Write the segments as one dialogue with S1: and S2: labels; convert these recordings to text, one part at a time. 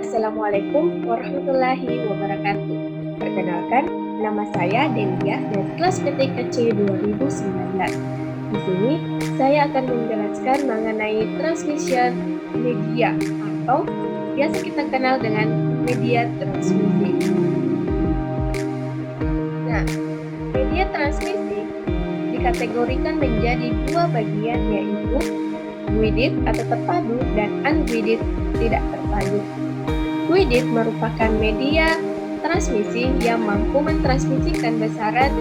S1: Assalamualaikum warahmatullahi wabarakatuh. Perkenalkan, nama saya Delia dari kelas PTKC 2019. Di sini, saya akan menjelaskan mengenai transmission media atau biasa kita kenal dengan media transmisi. Nah, media transmisi dikategorikan menjadi dua bagian, yaitu guided atau terpadu dan unguided tidak terpadu. Guided merupakan media transmisi yang mampu mentransmisikan besaran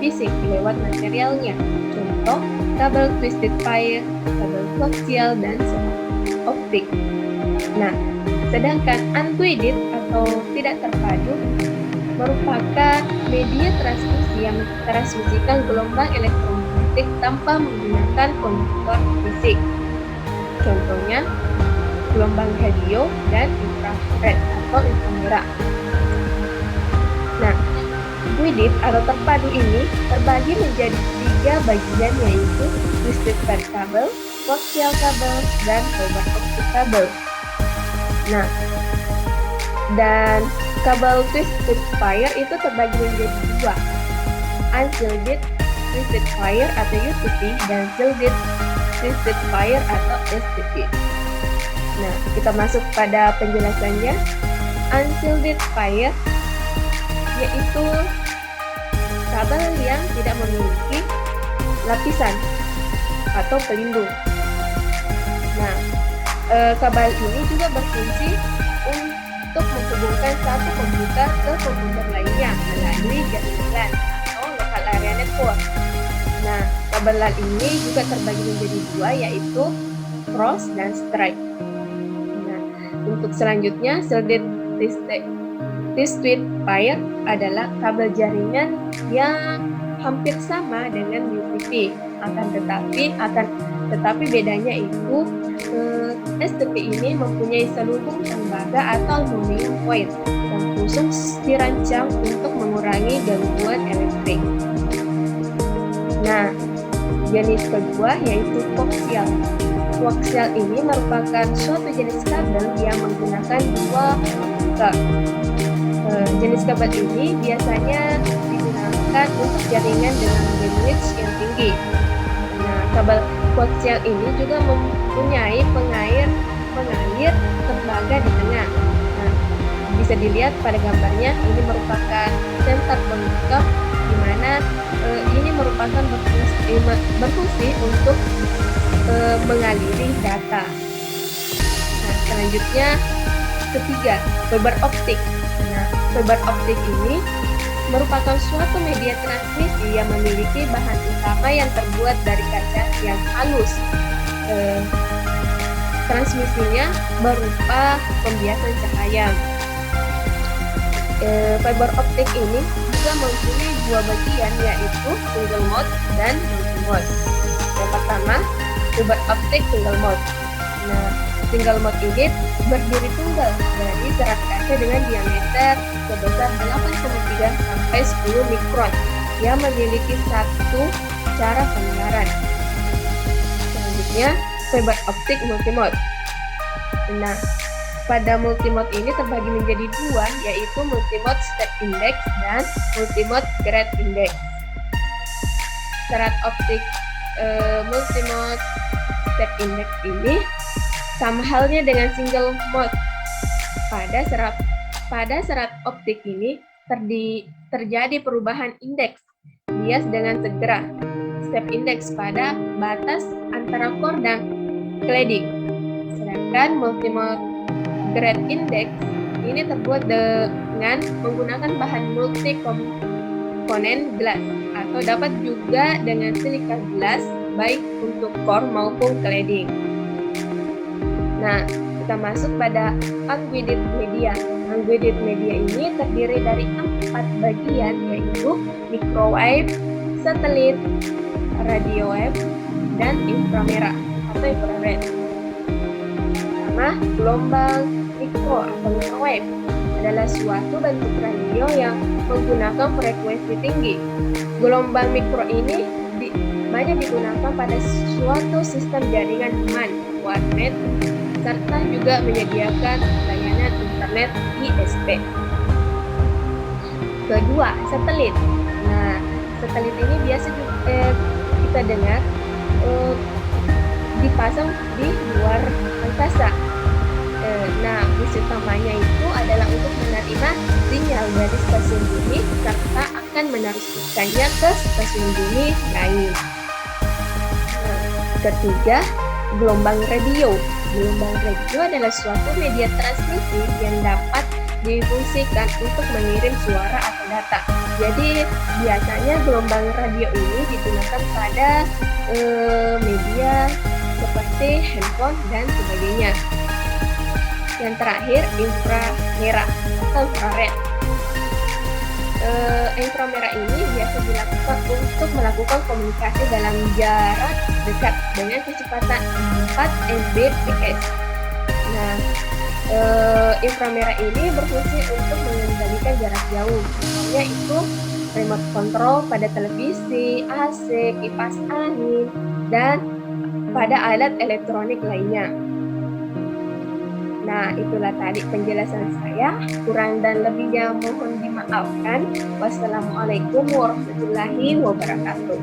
S1: fisik lewat materialnya. Contoh, kabel twisted pair, kabel koaksial, dan optik. Nah, sedangkan unguided atau tidak terpadu merupakan media transmisi yang mentransmisikan gelombang elektromagnetik tanpa menggunakan konduktor fisik. Contohnya, gelombang radio dan infrared atau inframerah. Nah, guided atau terpadu ini terbagi menjadi tiga bagian, yaitu twisted pair kabel, koaksial kabel, dan fiber optic kabel. Nah, dan kabel twisted pair itu terbagi menjadi dua, unshielded twisted pair atau UTP dan shielded twisted pair atau STP. Nah, kita masuk pada penjelasannya. Unshielded pair yaitu kabel yang tidak memiliki lapisan atau pelindung. Nah, kabel ini juga berfungsi untuk menghubungkan satu komputer ke komputer lainnya melalui jaringan atau local area network. Nah, kabel LAN ini juga terbagi menjadi dua, yaitu cross dan straight. Untuk selanjutnya, shielded twisted pair adalah kabel jaringan yang hampir sama dengan UTP, tetapi bedanya itu STP ini mempunyai selubung tembaga atau aluminium foil yang khusus dirancang untuk mengurangi gangguan elektrik. Nah, jenis kedua yaitu koaksial. Koaksial ini merupakan suatu jenis kabel yang menggunakan dua komputer. Jenis kabel ini biasanya digunakan untuk jaringan dengan bandwidth yang tinggi. Nah, kabel koaksial ini juga mempunyai pengair tembaga di tengah. Nah, bisa dilihat pada gambarnya, ini merupakan sensor conductor, di mana ini merupakan berfungsi untuk mengaliri data. Nah, selanjutnya ketiga, fiber optik. Nah, fiber optik ini merupakan suatu media transmisi yang memiliki bahan utama yang terbuat dari kaca yang halus. Transmisinya berupa pembiasan cahaya. Fiber optik ini juga mempunyai dua bagian, yaitu single mode dan multi mode. Yang pertama, fiber optik single mode. Nah, single mode ini berdiri tunggal dari serat kaca dengan diameter sebesar 8,3 sampai 10 mikron yang memiliki satu cara penularan. Selanjutnya, fiber optik multimode. Nah, pada multimode ini terbagi menjadi dua, yaitu multimode step index dan multimode grade index. Serat optik multimode step index ini sama halnya dengan single mode. Pada serat optik ini terjadi perubahan indeks bias dengan segera. Step index pada batas antara core dan cladding. Sedangkan multimode grade index ini terbuat dengan menggunakan bahan multi komponen glass atau dapat juga dengan silika glass, baik untuk core maupun cladding. Nah, kita masuk pada unguided media. Unguided media ini terdiri dari 4 bagian, yaitu microwave, satelit, radio wave, dan inframerah atau infrared. Pertama, gelombang mikro atau microwave adalah suatu bentuk radio yang menggunakan frekuensi tinggi. Gelombang mikro ini banyak digunakan pada suatu sistem jaringan LAN, warnet, serta juga menyediakan layanan layanan internet ISP. Kedua, satelit. Nah, satelit ini biasa kita dengar dipasang di luar angkasa. Nah, fungsi utamanya itu adalah untuk menerima sinyal dari stasiun bumi serta akan meneruskannya ke stasiun bumi lain. Ketiga, gelombang radio. Gelombang radio adalah suatu media transmisi yang dapat difungsikan untuk mengirim suara atau data. Jadi biasanya gelombang radio ini digunakan pada media seperti handphone dan sebagainya. Yang terakhir, inframerah atau infrared. Inframerah ini biasa dilakukan untuk melakukan komunikasi dalam jarak dekat dengan kecepatan 4 Mbps. Nah, inframerah ini berfungsi untuk mengendalikan jarak jauh, yaitu remote control pada televisi, AC, kipas angin, dan pada alat elektronik lainnya. Nah, itulah tadi penjelasan saya. Kurang dan lebihnya mohon dimaafkan. Wassalamualaikum warahmatullahi wabarakatuh.